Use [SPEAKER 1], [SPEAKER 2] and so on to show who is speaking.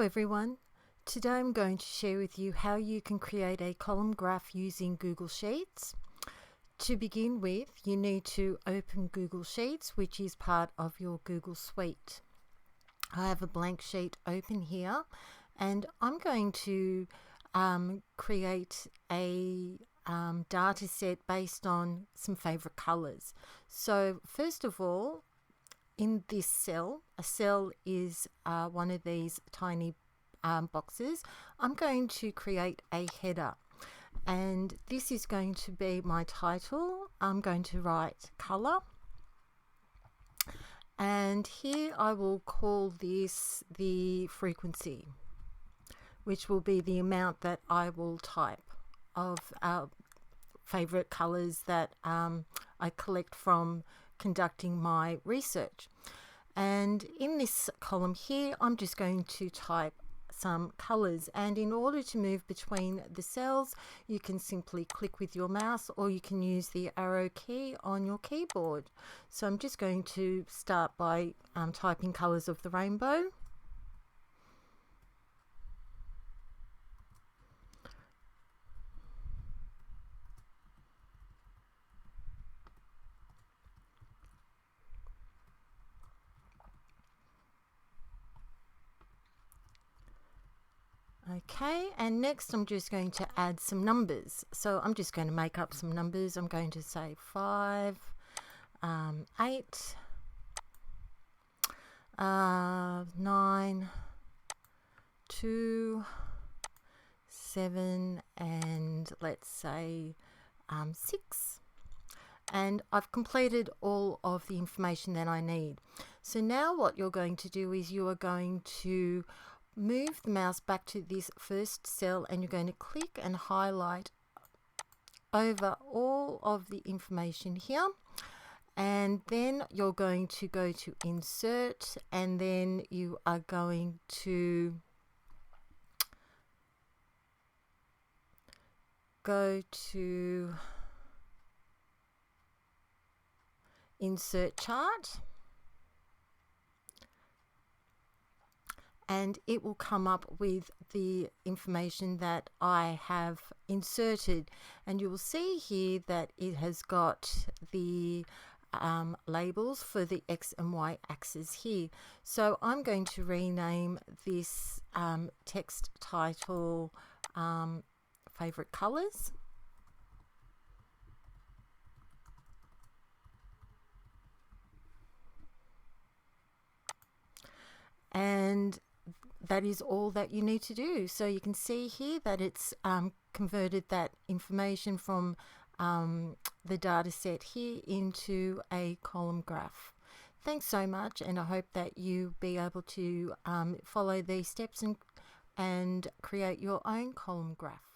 [SPEAKER 1] everyone, today I'm going to share with you how you can create a column graph using Google Sheets. To begin with, you need to open Google Sheets, which is part of your Google Suite. I have a blank sheet open here and I'm going to create a data set based on some favorite colors. So first of all, in this cell, a cell is one of these tiny boxes. I'm going to create a header, and this is going to be my title. I'm going to write color, and here I will call this the frequency, which will be the amount that I will type of favorite colors that I collect from conducting my research. And in this column here, I'm just going to type some colors, and in order to move between the cells, you can simply click with your mouse, or you can use the arrow key on your keyboard. So I'm just going to start by typing colors of the rainbow. Okay, and next I'm just going to add some numbers. So I'm just going to make up some numbers. I'm going to say 5, 8, 9, 2, 7, and let's say 6. And I've completed all of the information that I need. So now what you're going to do is you are going to move the mouse back to this first cell, and you're going to click and highlight over all of the information here, and then you're going to go to insert, and then you are going to go to insert chart, and it will come up with the information that I have inserted, and you will see here that it has got the labels for the X and Y axis here. So I'm going to rename this text title favorite colors. And that is all that you need to do. So you can see here that it's converted that information from the data set here into a column graph. Thanks so much, and I hope that you be able to follow these steps and create your own column graph.